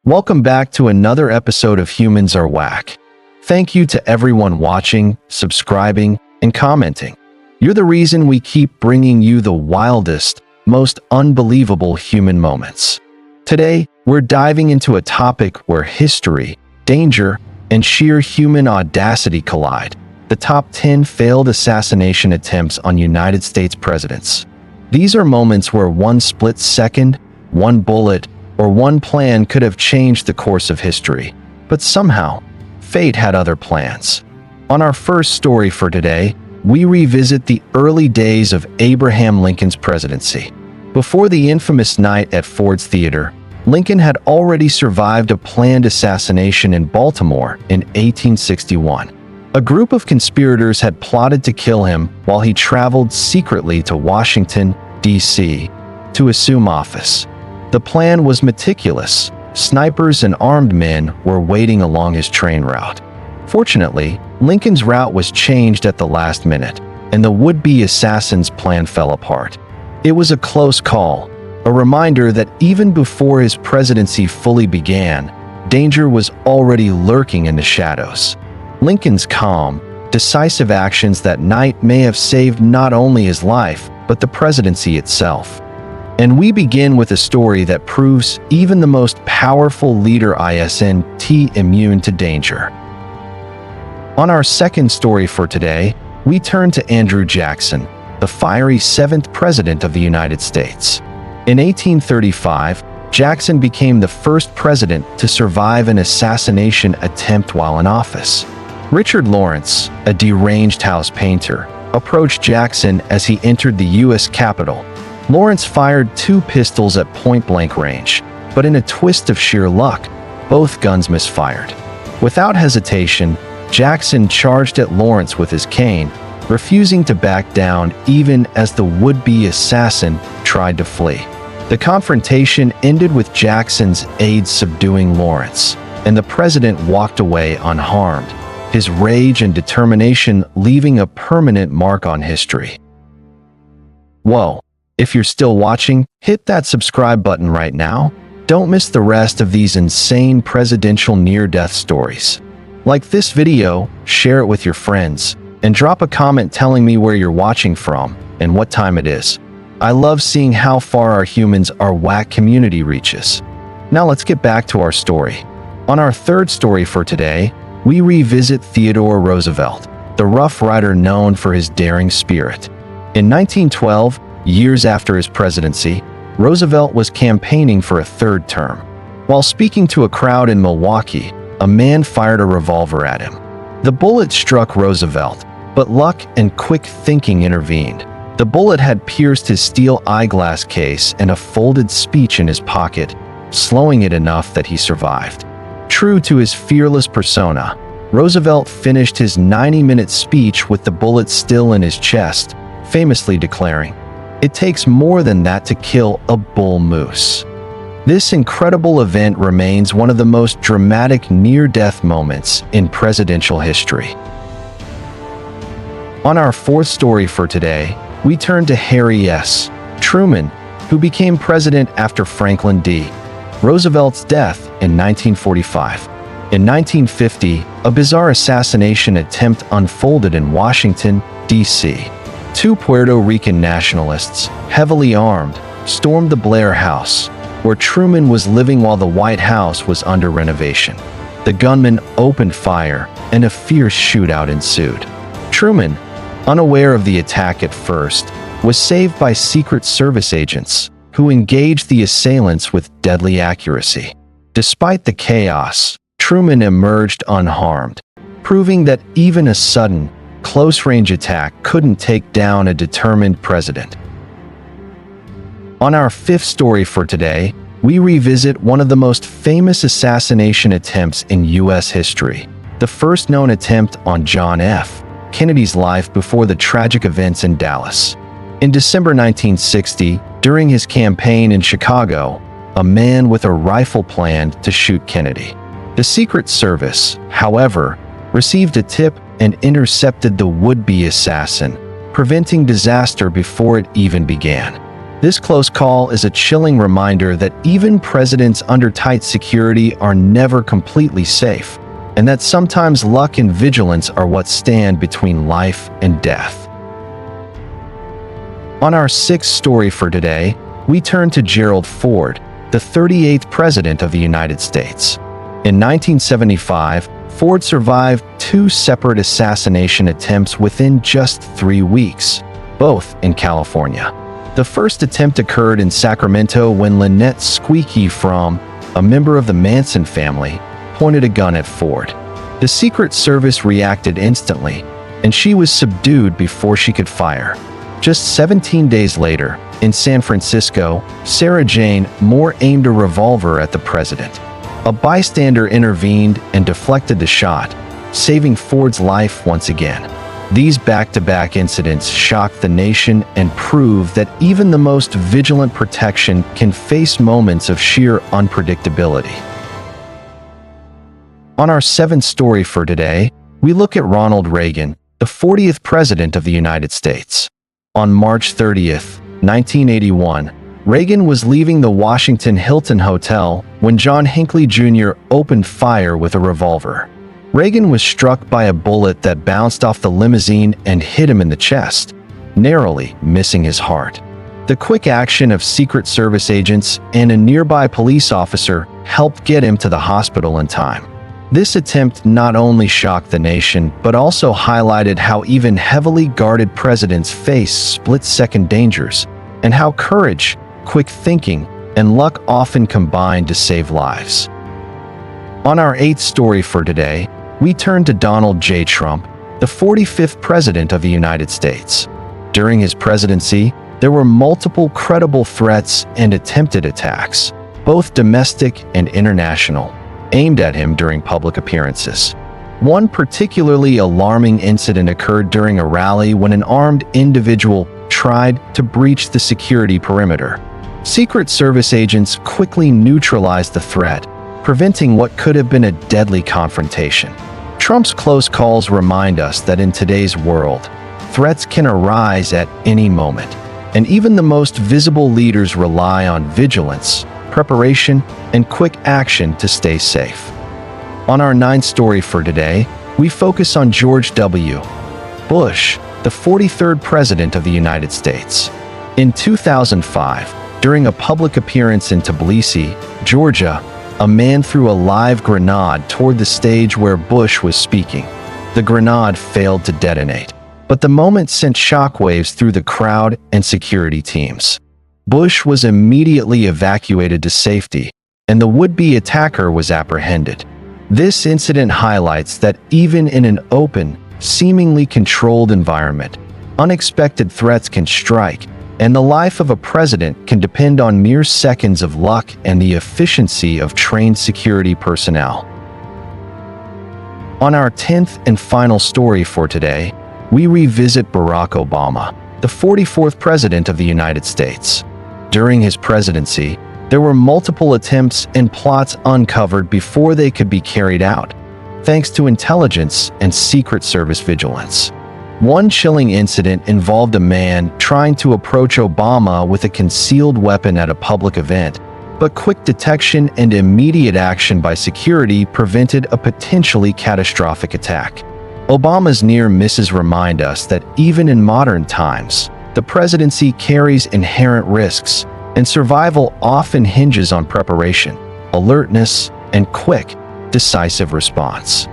Welcome back to another episode of Humans Are Whack. Thank you to everyone watching, subscribing, and commenting. You're the reason we keep bringing you the wildest, most unbelievable human moments. Today, we're diving into a topic where history, danger, and sheer human audacity collide. The top 10 failed assassination attempts on United States presidents. These are moments where one split second, one bullet, or one plan could have changed the course of history. But somehow, fate had other plans. On our first story for today, we revisit the early days of Abraham Lincoln's presidency. Before the infamous night at Ford's Theater, Lincoln had already survived a planned assassination in Baltimore in 1861. A group of conspirators had plotted to kill him while he traveled secretly to Washington, D.C., to assume office. The plan was meticulous. Snipers and armed men were waiting along his train route. Fortunately, Lincoln's route was changed at the last minute, and the would-be assassin's plan fell apart. It was a close call, a reminder that even before his presidency fully began, danger was already lurking in the shadows. Lincoln's calm, decisive actions that night may have saved not only his life, but the presidency itself. And we begin with a story that proves even the most powerful leader isn't immune to danger. On our second story for today, we turn to Andrew Jackson, the fiery 7th President of the United States. In 1835, Jackson became the first president to survive an assassination attempt while in office. Richard Lawrence, a deranged house painter, approached Jackson as he entered the U.S. Capitol. Lawrence fired 2 pistols at point-blank range, but in a twist of sheer luck, both guns misfired. Without hesitation, Jackson charged at Lawrence with his cane, refusing to back down even as the would-be assassin tried to flee. The confrontation ended with Jackson's aides subduing Lawrence, and the president walked away unharmed, his rage and determination leaving a permanent mark on history. Whoa, if you're still watching, hit that subscribe button right now. Don't miss the rest of these insane presidential near-death stories. Like this video, share it with your friends, and drop a comment telling me where you're watching from and what time it is. I love seeing how far our Humans Are Whack community reaches. Now let's get back to our story. On our third story for today, we revisit Theodore Roosevelt, the Rough Rider known for his daring spirit. In 1912, years after his presidency, Roosevelt was campaigning for a 3rd term. While speaking to a crowd in Milwaukee, a man fired a revolver at him. The bullet struck Roosevelt, but luck and quick thinking intervened. The bullet had pierced his steel eyeglass case and a folded speech in his pocket, slowing it enough that he survived. True to his fearless persona, Roosevelt finished his 90-minute speech with the bullet still in his chest, famously declaring, "It takes more than that to kill a bull moose." This incredible event remains one of the most dramatic near-death moments in presidential history. On our fourth story for today, we turn to Harry S. Truman, who became president after Franklin D. Roosevelt's death in 1945. In 1950, a bizarre assassination attempt unfolded in Washington, D.C. 2 Puerto Rican nationalists, heavily armed, stormed the Blair House, where Truman was living while the White House was under renovation. The gunmen opened fire, and a fierce shootout ensued. Truman, unaware of the attack at first, was saved by Secret Service agents, who engaged the assailants with deadly accuracy. Despite the chaos, Truman emerged unharmed, proving that even a sudden, close-range attack couldn't take down a determined president. On our fifth story for today, we revisit one of the most famous assassination attempts in U.S. history, the first known attempt on John F. Kennedy's life before the tragic events in Dallas. In December 1960, during his campaign in Chicago, a man with a rifle planned to shoot Kennedy. The Secret Service, however, received a tip and intercepted the would-be assassin, preventing disaster before it even began. This close call is a chilling reminder that even presidents under tight security are never completely safe, and that sometimes luck and vigilance are what stand between life and death. On our sixth story for today, we turn to Gerald Ford, the 38th President of the United States. In 1975, Ford survived two separate assassination attempts within just 3 weeks, both in California. The first attempt occurred in Sacramento when Lynette Squeaky Fromm, a member of the Manson family, pointed a gun at Ford. The Secret Service reacted instantly, and she was subdued before she could fire. Just 17 days later, in San Francisco, Sarah Jane Moore aimed a revolver at the president. A bystander intervened and deflected the shot, saving Ford's life once again. These back-to-back incidents shocked the nation and proved that even the most vigilant protection can face moments of sheer unpredictability. On our seventh story for today, we look at Ronald Reagan, the 40th President of the United States. On March 30th, 1981, Reagan was leaving the Washington Hilton Hotel when John Hinckley Jr. opened fire with a revolver. Reagan was struck by a bullet that bounced off the limousine and hit him in the chest, narrowly missing his heart. The quick action of Secret Service agents and a nearby police officer helped get him to the hospital in time. This attempt not only shocked the nation, but also highlighted how even heavily guarded presidents face split-second dangers, and how courage, quick thinking, and luck often combine to save lives. On our eighth story for today, we turn to Donald J. Trump, the 45th President of the United States. During his presidency, there were multiple credible threats and attempted attacks, both domestic and international, aimed at him during public appearances. One particularly alarming incident occurred during a rally when an armed individual tried to breach the security perimeter. Secret Service agents quickly neutralized the threat, preventing what could have been a deadly confrontation. Trump's close calls remind us that in today's world, threats can arise at any moment, and even the most visible leaders rely on vigilance, preparation, and quick action to stay safe. On our ninth story for today, we focus on George W. Bush, the 43rd President of the United States. In 2005, during a public appearance in Tbilisi, Georgia, a man threw a live grenade toward the stage where Bush was speaking. The grenade failed to detonate, but the moment sent shockwaves through the crowd and security teams. Bush was immediately evacuated to safety, and the would-be attacker was apprehended. This incident highlights that even in an open, seemingly controlled environment, unexpected threats can strike, and the life of a president can depend on mere seconds of luck and the efficiency of trained security personnel. On our 10th and final story for today, we revisit Barack Obama, the 44th President of the United States. During his presidency, there were multiple attempts and plots uncovered before they could be carried out, thanks to intelligence and Secret Service vigilance. One chilling incident involved a man trying to approach Obama with a concealed weapon at a public event, but quick detection and immediate action by security prevented a potentially catastrophic attack. Obama's near misses remind us that even in modern times, the presidency carries inherent risks, and survival often hinges on preparation, alertness, and quick, decisive response.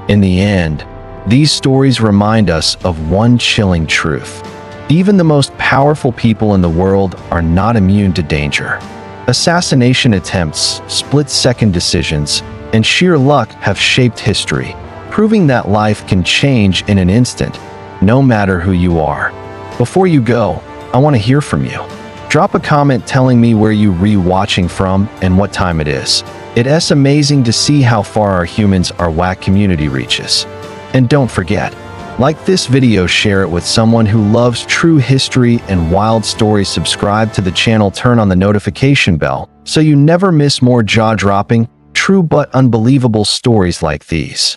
In the end, these stories remind us of one chilling truth. Even the most powerful people in the world are not immune to danger. Assassination attempts, split-second decisions, and sheer luck have shaped history, proving that life can change in an instant, no matter who you are. Before you go, I want to hear from you. Drop a comment telling me where you re-watching from and what time it is. It's amazing to see how far our Humans Are Whack community reaches. And don't forget, like this video, share it with someone who loves true history and wild stories. Subscribe to the channel, turn on the notification bell so you never miss more jaw-dropping, true but unbelievable stories like these.